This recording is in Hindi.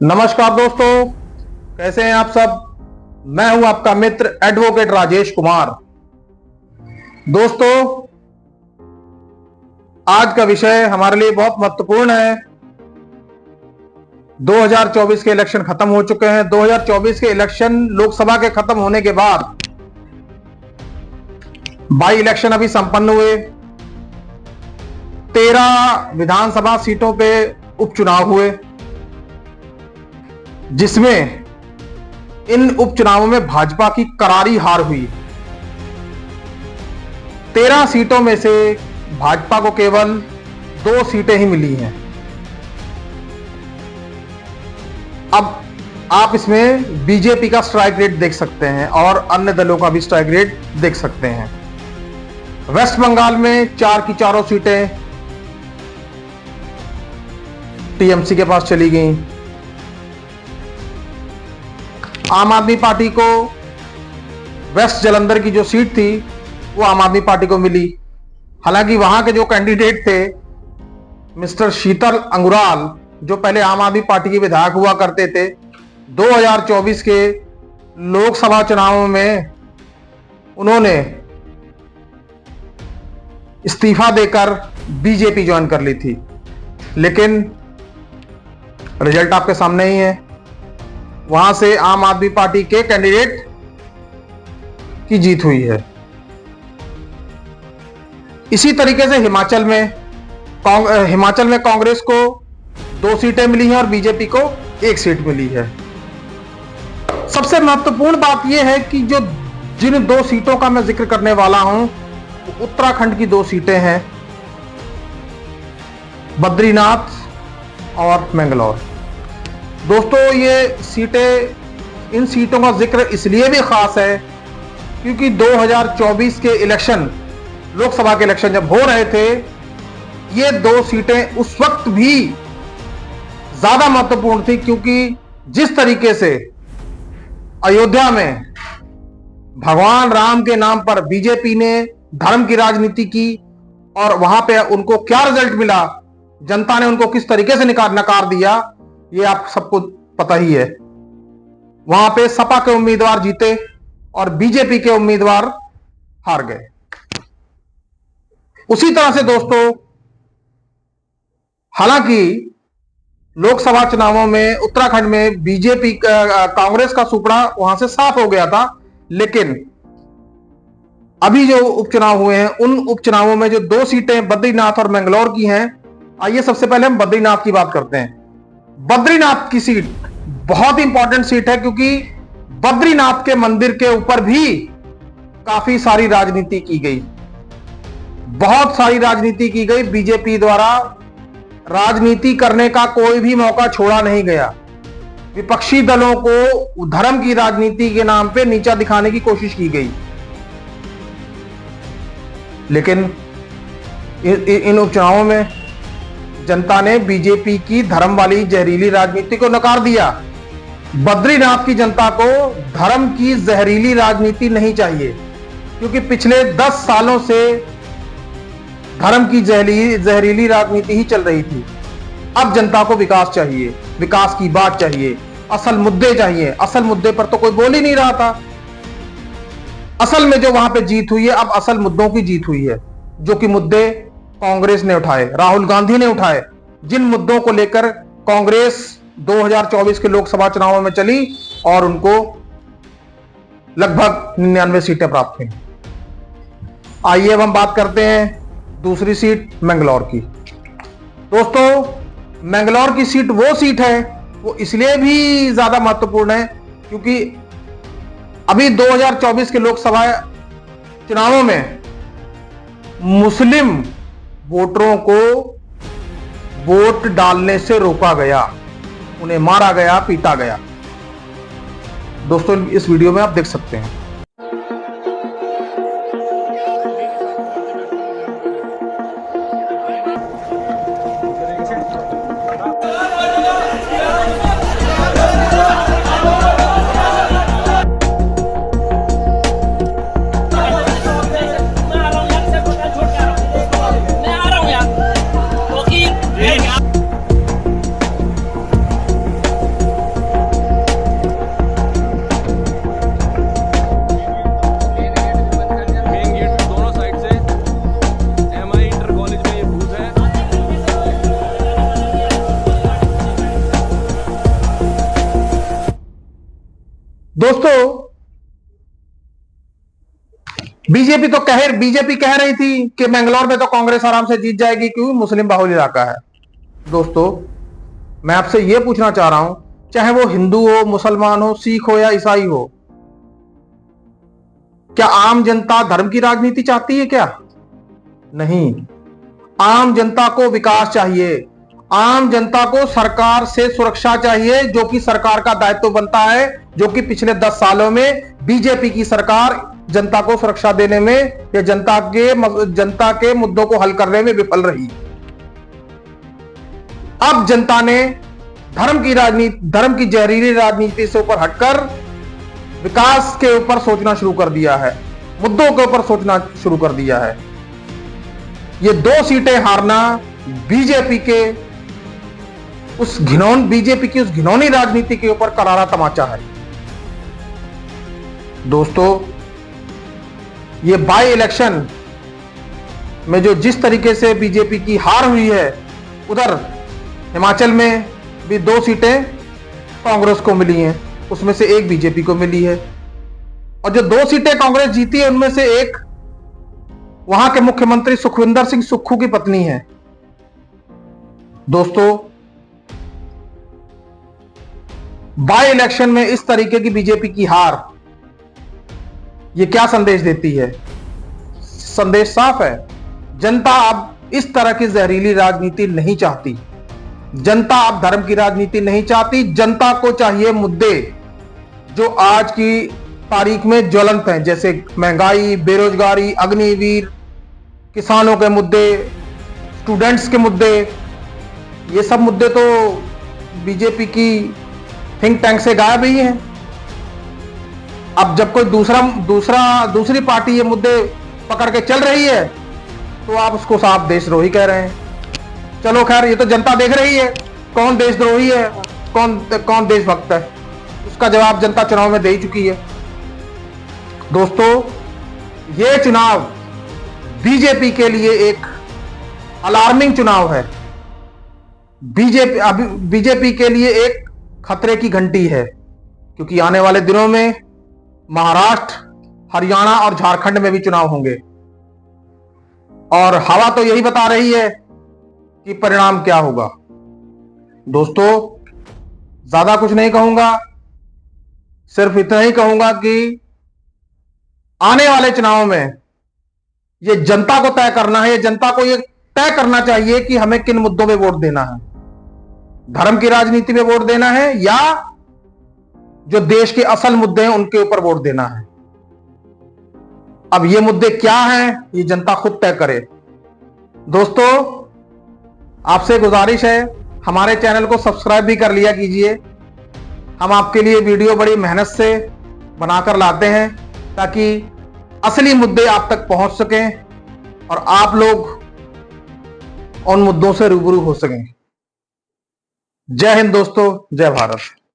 नमस्कार दोस्तों, कैसे हैं आप सब। मैं हूं आपका मित्र एडवोकेट राजेश कुमार। दोस्तों, आज का विषय हमारे लिए बहुत महत्वपूर्ण है। 2024 के इलेक्शन खत्म हो चुके हैं। 2024 के इलेक्शन लोकसभा के खत्म होने के बाद बाई इलेक्शन अभी संपन्न हुए। 13 विधानसभा सीटों पे उपचुनाव हुए, जिसमें इन उपचुनावों में भाजपा की करारी हार हुई। 13 सीटों में से भाजपा को केवल 2 सीटें ही मिली हैं। अब आप इसमें बीजेपी का स्ट्राइक रेट देख सकते हैं और अन्य दलों का भी स्ट्राइक रेट देख सकते हैं। वेस्ट बंगाल में 4 की 4 सीटें टीएमसी के पास चली गईं। आम आदमी पार्टी को वेस्ट जालंधर की जो सीट थी वो आम आदमी पार्टी को मिली। हालांकि वहां के जो कैंडिडेट थे मिस्टर शीतल अंगुराल, जो पहले आम आदमी पार्टी के विधायक हुआ करते थे, 2024 के लोकसभा चुनावों में उन्होंने इस्तीफा देकर बीजेपी ज्वाइन कर ली थी। लेकिन रिजल्ट आपके सामने ही है। वहां से आम आदमी पार्टी के कैंडिडेट की जीत हुई है। इसी तरीके से हिमाचल में कांग्रेस को 2 सीटें मिली हैं और बीजेपी को 1 सीट मिली है। सबसे महत्वपूर्ण बात यह है कि जिन 2 सीटों का मैं जिक्र करने वाला हूं, तो उत्तराखंड की 2 सीटें हैं, बद्रीनाथ और मैंगलोर। दोस्तों, इन सीटों का जिक्र इसलिए भी खास है क्योंकि 2024 के इलेक्शन, लोकसभा के इलेक्शन जब हो रहे थे, ये 2 सीटें उस वक्त भी ज्यादा महत्वपूर्ण थी, क्योंकि जिस तरीके से अयोध्या में भगवान राम के नाम पर बीजेपी ने धर्म की राजनीति की और वहां पे उनको क्या रिजल्ट मिला, जनता ने उनको किस तरीके से नकार दिया, ये आप सबको पता ही है। वहां पे सपा के उम्मीदवार जीते और बीजेपी के उम्मीदवार हार गए। उसी तरह से दोस्तों, हालांकि लोकसभा चुनावों में उत्तराखंड में बीजेपी कांग्रेस का सुपड़ा वहां से साफ हो गया था, लेकिन अभी जो उपचुनाव हुए हैं, उन उपचुनावों में जो 2 सीटें बद्रीनाथ और मैंगलोर की हैं, आइए सबसे पहले हम बद्रीनाथ की बात करते हैं। बद्रीनाथ की सीट बहुत इंपॉर्टेंट सीट है, क्योंकि बद्रीनाथ के मंदिर के ऊपर भी काफी सारी राजनीति की गई, बहुत सारी राजनीति की गई। बीजेपी द्वारा राजनीति करने का कोई भी मौका छोड़ा नहीं गया। विपक्षी दलों को धर्म की राजनीति के नाम पे नीचा दिखाने की कोशिश की गई। लेकिन इन उपचुनावों में जनता ने बीजेपी की धर्म वाली जहरीली राजनीति को नकार दिया। बद्रीनाथ की जनता को धर्म की जहरीली राजनीति नहीं चाहिए, क्योंकि पिछले 10 सालों से धर्म की जहरीली राजनीति ही चल रही थी। अब जनता को विकास चाहिए, विकास की बात चाहिए, असल मुद्दे चाहिए। असल मुद्दे पर तो कोई बोल ही नहीं रहा था। असल में जो वहां पे जीत हुई है, अब असल मुद्दों की जीत हुई है, जो कि मुद्दे कांग्रेस ने उठाए, राहुल गांधी ने उठाए। जिन मुद्दों को लेकर कांग्रेस 2024 के लोकसभा चुनावों में चली और उनको लगभग 99 सीटें प्राप्त हुई। आइए अब हम बात करते हैं दूसरी सीट मैंगलोर की। दोस्तों, मैंगलोर की सीट वो सीट है, वो इसलिए भी ज्यादा महत्वपूर्ण है क्योंकि अभी 2024 के लोकसभा चुनावों में मुस्लिम वोटरों को वोट डालने से रोका गया, उन्हें मारा गया, पीटा गया। दोस्तों, इस वीडियो में आप देख सकते हैं। दोस्तों, बीजेपी कह रही थी कि मैंगलोर में तो कांग्रेस आराम से जीत जाएगी क्योंकि मुस्लिम बाहुल इलाका है। दोस्तों, मैं आपसे यह पूछना चाह रहा हूं, चाहे वो हिंदू हो, मुसलमान हो, सिख हो या ईसाई हो, क्या आम जनता धर्म की राजनीति चाहती है क्या? नहीं। आम जनता को विकास चाहिए, आम जनता को सरकार से सुरक्षा चाहिए, जो कि सरकार का दायित्व बनता है, जो कि पिछले 10 सालों में बीजेपी की सरकार जनता को सुरक्षा देने में या जनता के मुद्दों को हल करने में विफल रही। अब जनता ने धर्म की जहरीली राजनीति से ऊपर हटकर विकास के ऊपर सोचना शुरू कर दिया है, मुद्दों के ऊपर सोचना शुरू कर दिया है। ये 2 सीटें हारना बीजेपी की उस घिनौनी राजनीति के ऊपर करारा तमाचा है। दोस्तों, ये बाई इलेक्शन में जिस तरीके से बीजेपी की हार हुई है, उधर हिमाचल में भी 2 सीटें कांग्रेस को मिली हैं, उसमें से 1 बीजेपी को मिली है। और जो 2 सीटें कांग्रेस जीती है, उनमें से 1 वहां के मुख्यमंत्री सुखविंदर सिंह सुक्खू की पत्नी है। दोस्तों, बाई इलेक्शन में इस तरीके की बीजेपी की हार ये क्या संदेश देती है? संदेश साफ है, जनता अब इस तरह की जहरीली राजनीति नहीं चाहती। जनता अब धर्म की राजनीति नहीं चाहती। जनता को चाहिए मुद्दे जो आज की तारीख में ज्वलंत हैं, जैसे महंगाई, बेरोजगारी, अग्निवीर, किसानों के मुद्दे, स्टूडेंट्स के मुद्दे। ये सब मुद्दे तो बीजेपी की थिंक टैंक से गायब ही हैं। अब जब कोई दूसरी पार्टी ये मुद्दे पकड़ के चल रही है, तो आप उसको साफ देशद्रोही कह रहे हैं। चलो खैर, ये तो जनता देख रही है कौन देशद्रोही है, कौन देशभक्त है। उसका जवाब जनता चुनाव में दे ही चुकी है। दोस्तों, ये चुनाव बीजेपी के लिए एक अलार्मिंग चुनाव है। बीजेपी के लिए एक खतरे की घंटी है, क्योंकि आने वाले दिनों में महाराष्ट्र, हरियाणा और झारखंड में भी चुनाव होंगे, और हवा तो यही बता रही है कि परिणाम क्या होगा। दोस्तों, ज्यादा कुछ नहीं कहूंगा, सिर्फ इतना ही कहूंगा कि आने वाले चुनाव में ये जनता को तय करना है, ये जनता को ये तय करना चाहिए कि हमें किन मुद्दों पे वोट देना है। धर्म की राजनीति पे वोट देना है या जो देश के असल मुद्दे हैं उनके ऊपर वोट देना है। अब ये मुद्दे क्या हैं, ये जनता खुद तय करे। दोस्तों, आपसे गुजारिश है, हमारे चैनल को सब्सक्राइब भी कर लिया कीजिए। हम आपके लिए वीडियो बड़ी मेहनत से बनाकर लाते हैं ताकि असली मुद्दे आप तक पहुंच सकें और आप लोग उन मुद्दों से रूबरू हो सकें। जय हिंद दोस्तों, जय भारत।